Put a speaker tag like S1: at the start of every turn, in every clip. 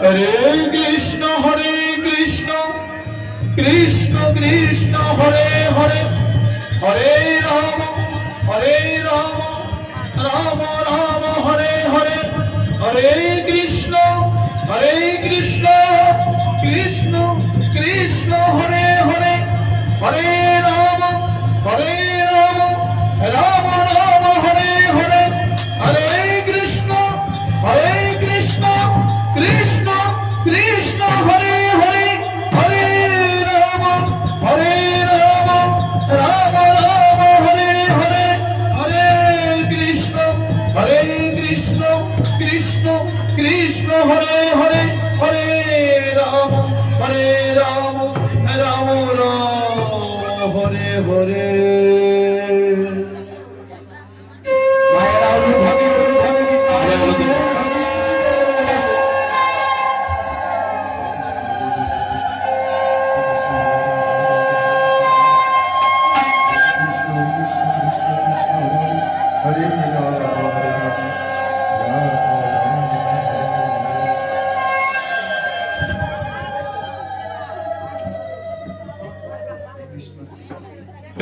S1: হরে কৃষ্ণ কৃষ্ণ কৃষ্ণ হরে হরে হরে রাম রাম রাম হরে হরে হরে কৃষ্ণ কৃষ্ণ কৃষ্ণ হরে হরে হরে রাম রাম রাম হরে হরে হরে কৃষ্ণ কৃষ্ণ কৃষ্ণ হরে হরে হরে রাম রাম রাম হরে হরে হরে কৃষ্ণ কৃষ্ণ কৃষ্ণ হরে হরে হরে রাম রাম রাম হরে হরে।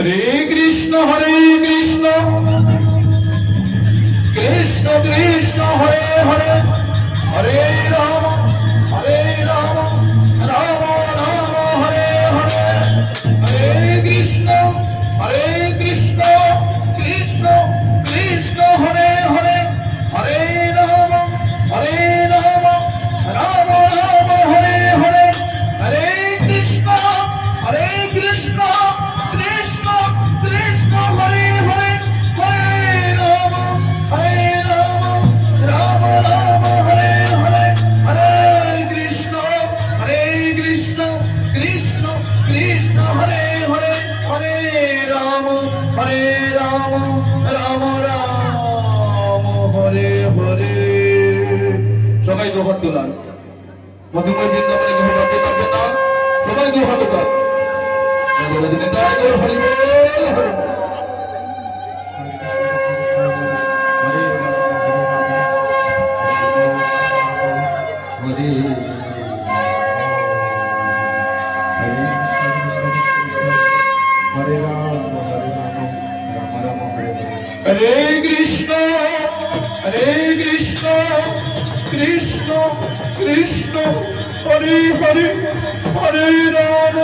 S1: हरे कृष्ण कृष्ण कृष्ण हरे हरे हरे राम राम राम हरे हरे हरे कृष्ण कृष्ण कृष्ण हरे हरे हरे राम राम राम हरे हरे हरे कृष्ण कृष्ण कृष्ण हरे हरे हरे राम राम राम हरे हरे हरे कृष्ण कृष्ण कृष्ण हरे हरे हरे राम राम राम हरे हरे। সবাই দুহাত তোলান মধুময় বৃন্দাবনে দুহাত থাকবে না, সবাই দুহাত তোলান হরি বল হরি हरे कृष्ण कृष्ण कृष्ण हरे हरे हरे राम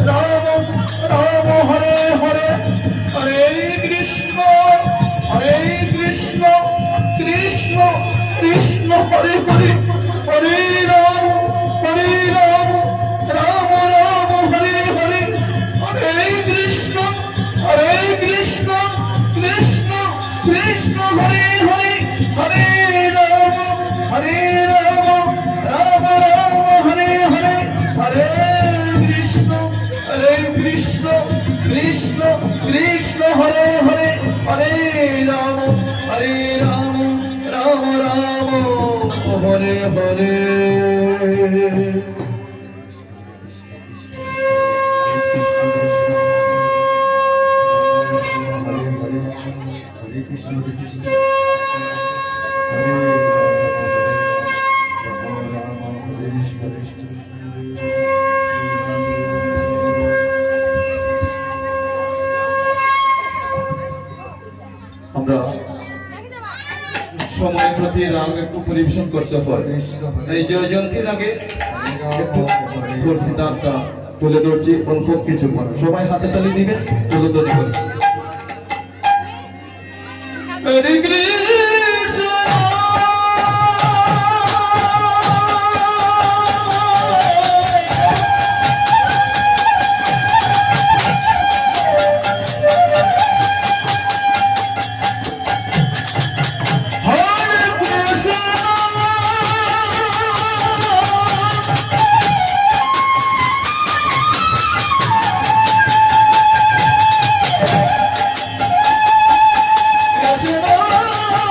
S1: राम राम हरे हरे हरे कृष्ण कृष्ण कृष्ण हरे हरे हरे राम राम राम हरे हरे हरे कृष्ण कृष्ण कृष्ण हरे हरे हरे राम राम राम हरे हरे हरे कृष्ण कृष्ण कृष्ण हरे हरे हरे राम राम राम हरे हरे। আমরা সময় প্রতি রাগ একটু পরিবেশন করতে হয়। এই জয়ন্তীর আগে একটু তুলসী দানটা তুলে ধরছি, অল্প কিছু সবাই হাতে তালি দিবেন, তুলে ধরে হরে কৃষ্ণ Krishna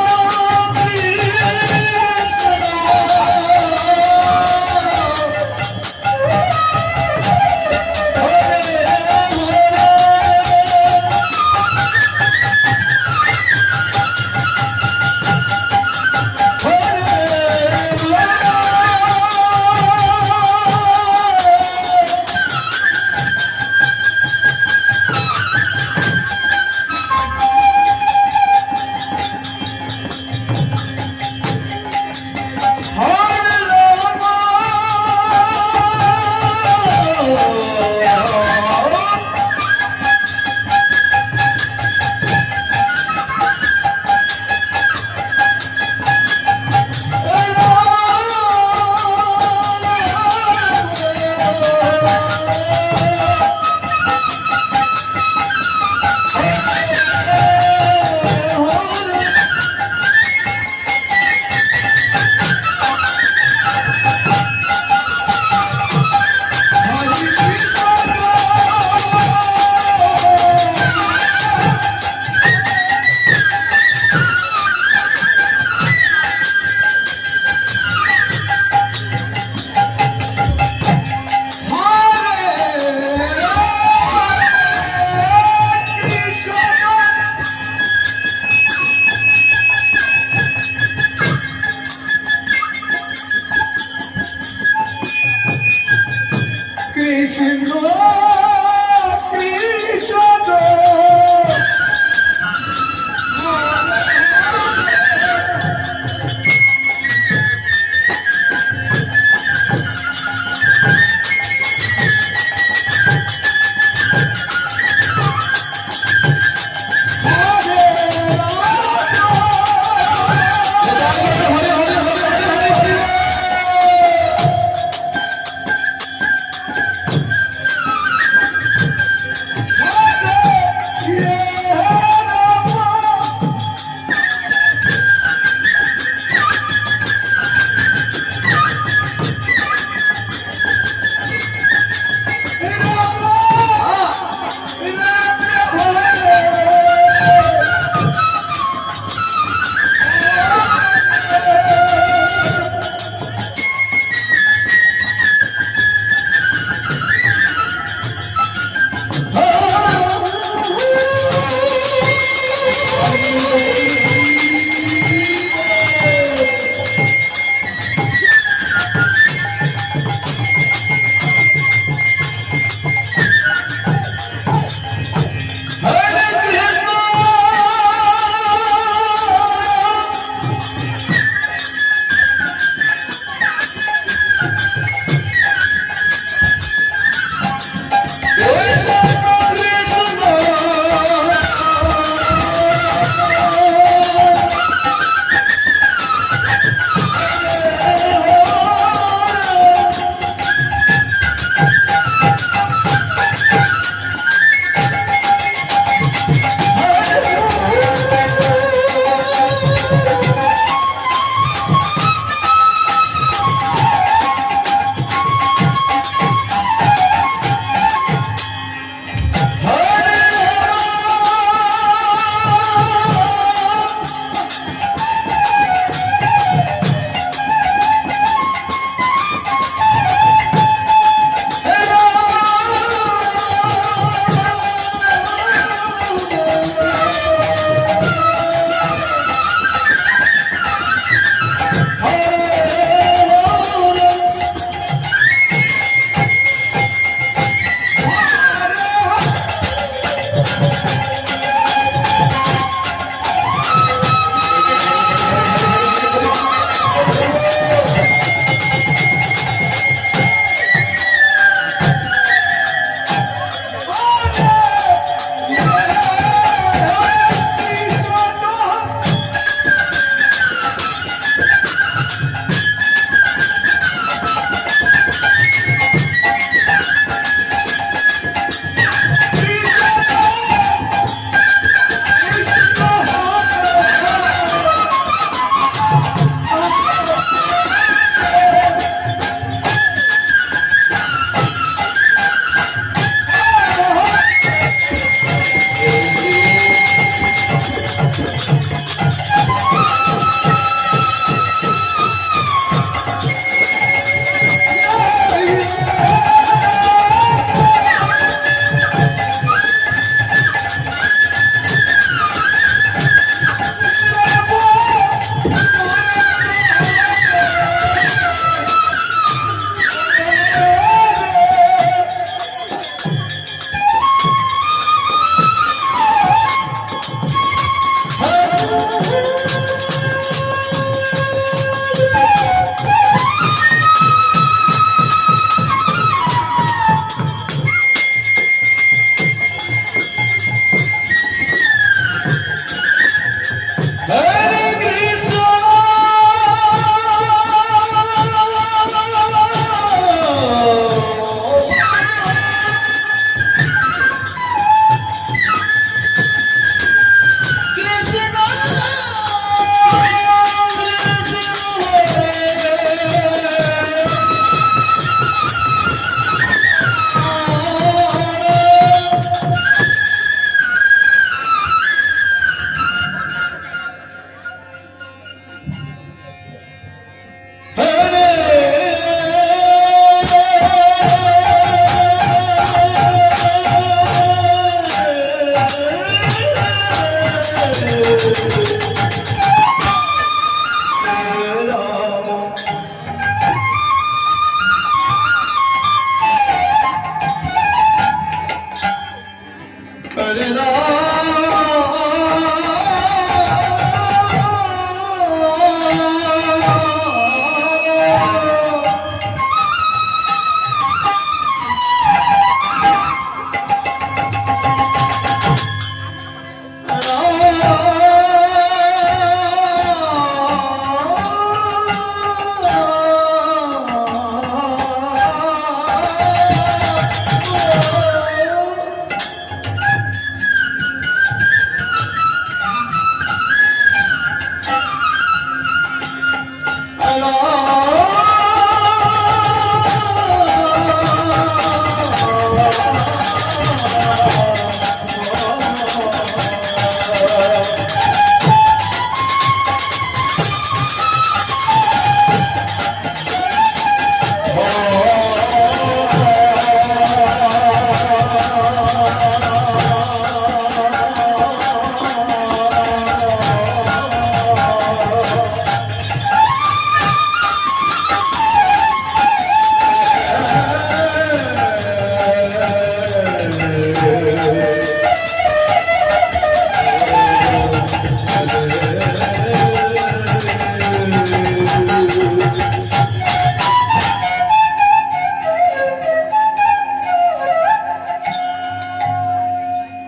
S1: রাম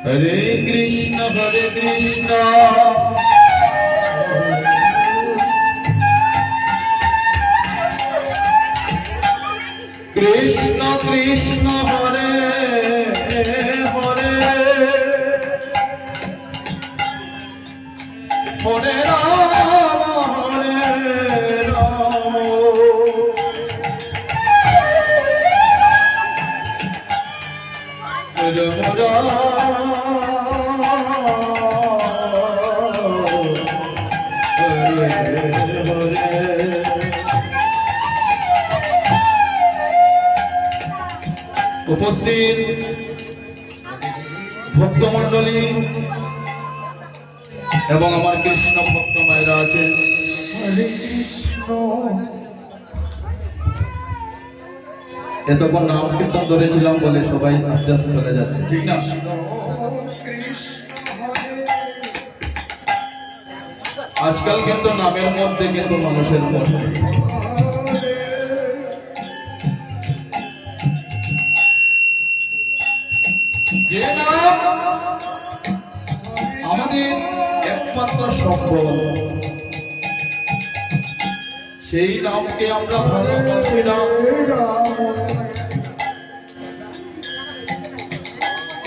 S1: হরে কৃষ্ণ হরে কৃষ্ণ কৃষ্ণ কৃষ্ণ হরে হরে হরে রাম রাম উপস্থিত ভক্তমণ্ডলী এবং আমার কৃষ্ণ ভক্ত মায়েরা আছেন হরে কৃষ্ণ এতক্ষণ নাম কীর্তন ধরেছিলাম বলে সবাই আস্তে আস্তে চলে যাচ্ছে ঠিক না আজকাল কিন্তু নামের মধ্যে কিন্তু মানুষের মধ্যে যে নাম আমাদের একমাত্র সম্পদ সেই নামকে আমরা ভালোবাসি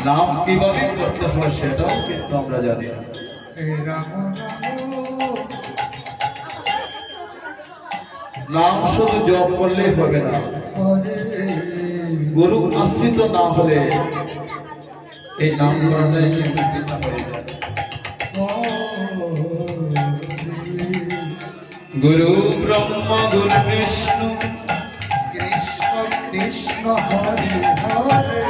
S1: নাম কিভাবে করতে হয় সেটাও কিন্তু আমরা জানি নাম শুধু জপ করলেই হবে না গুরু আশ্রিত না হলে এই নাম করাটাই কিন্তু বৃথা হয়ে যায় গুরু ব্রহ্মা গুরু বিষ্ণু কৃষ্ণ কৃষ্ণ হরে হরে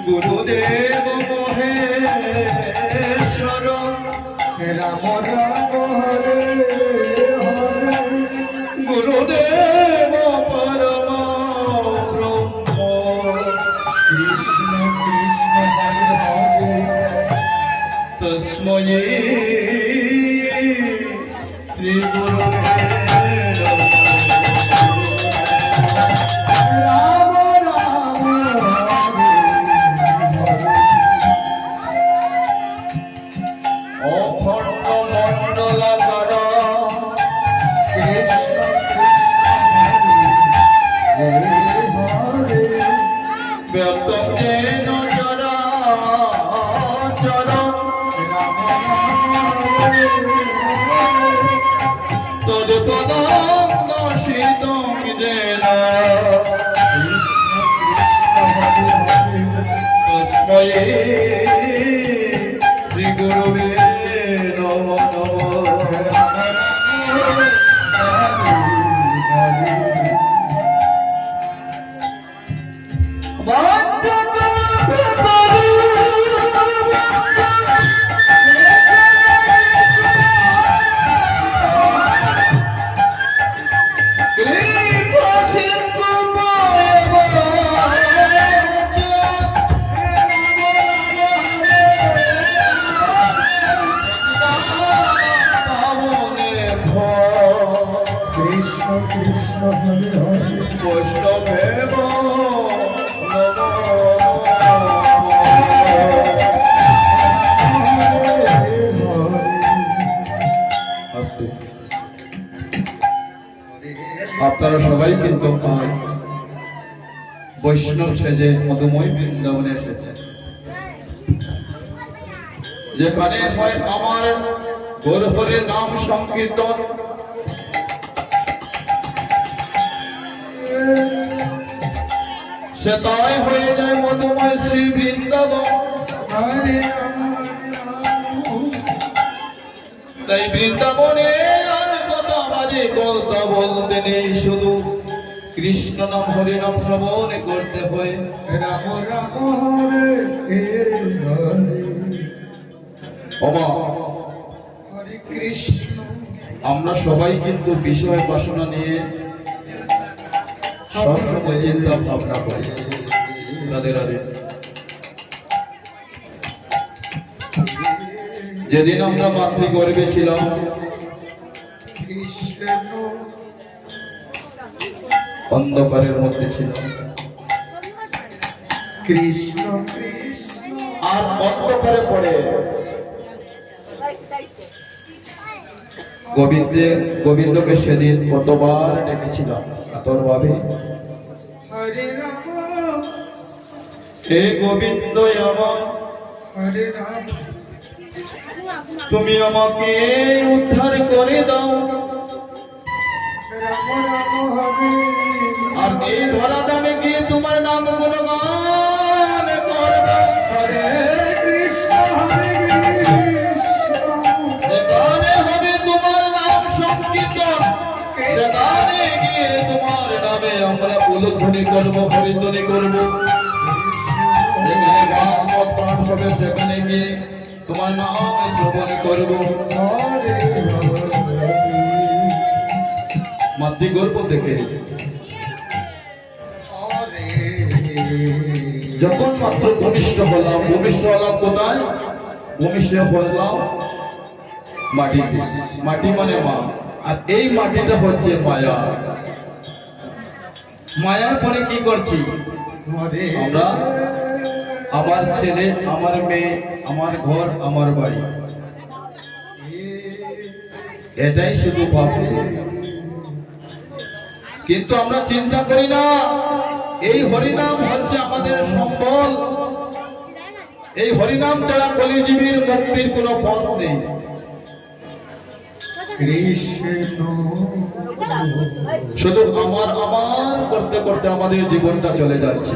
S1: গুরুদেব মহেশ্বর রাম রাম হরে হরে গুরুদেব পরম ব্রহ্ম কৃষ্ণ কৃষ্ণ হরে হরে তস্মৈ শ্রী গুরুদেব শ্রী গুরুবে নম
S2: কৃষ্ণ কৃষ্ণ হরে হরে
S1: বৈষ্ণবেব আপনারা সবাই কিন্তু বৈষ্ণব সেজে মধুময় বৃন্দাবনে এসেছে, যেখানে হয় আমার গৌরহরের নাম সংকীর্তন, সে তাই হয়ে যায় মধুময় শ্রী বৃন্দাবন।
S2: হরে আমার নাম
S1: তাই বৃন্দাবনে আর কথা বাজে কথা বলতে নেই, শুধু কৃষ্ণ নাম হরি নাম শ্রবণ করতে হয়।
S2: রাম রাম হরে হরে
S1: ওমা
S2: হরে কৃষ্ণ
S1: আমরা সবাই কিন্তু বিষয় বাসনা নিয়ে সবসময় চিন্তা ভাবনা করি। রাধে রাধে। যেদিন আমরা মাতৃগর্ভে ছিলাম,
S2: কৃষ্ণ
S1: অন্ধকারের মধ্যে ছিলাম,
S2: কৃষ্ণ কৃষ্ণ
S1: আর অন্ধকারে পড়ে গোবিন্দকে সেদিন কতবার ডেকেছিলাম কাতর ভাবে,
S2: হরে রাম
S1: হে গোবিন্দ আমার,
S2: হরে রাম
S1: তুমি আমাকে উদ্ধার করে দাও,
S2: রাম রাম হরে
S1: আর এই ধরা দামে গিয়ে তোমার নাম গুণগান করব।
S2: হরে কৃষ্ণ
S1: যেখানে হবে তোমার নাম সংকীর্তন, সেখানে গিয়ে তোমার নামে আমরা উলধ্বনি করবো, হরিধ্বনি করবো। যেখানে ভাগবত পাঠ হবে সেখানে গিয়ে তোমার নাম শ্রবণ করবো।
S2: হরে
S1: মাতৃগর্ভ থেকে
S2: হরে
S1: যখন মাত্র ভূমিষ্ঠ হলাম কোথায়? ভূমিষ্ঠ হলাম মাটিতে। মাটি মানে মা, আর এই মাটিটা হচ্ছে মায়া। মায়ার পরে কি করছি
S2: হরে
S1: আমরা? আমার ছেলে, আমার মেয়ে, আমার ঘর, আমার বাড়ি, এটাই শুধু ভাবছি। কিন্তু আমরা চিন্তা করি না এই হরিনাম হচ্ছে আমাদের সম্বল। এই হরিনাম ছাড়া কলিজীবীর মুক্তির কোনো পথ নেই।
S2: কৃষ্ণ
S1: শুধু আমার করতে করতে আমাদের জীবনটা চলে যাচ্ছে।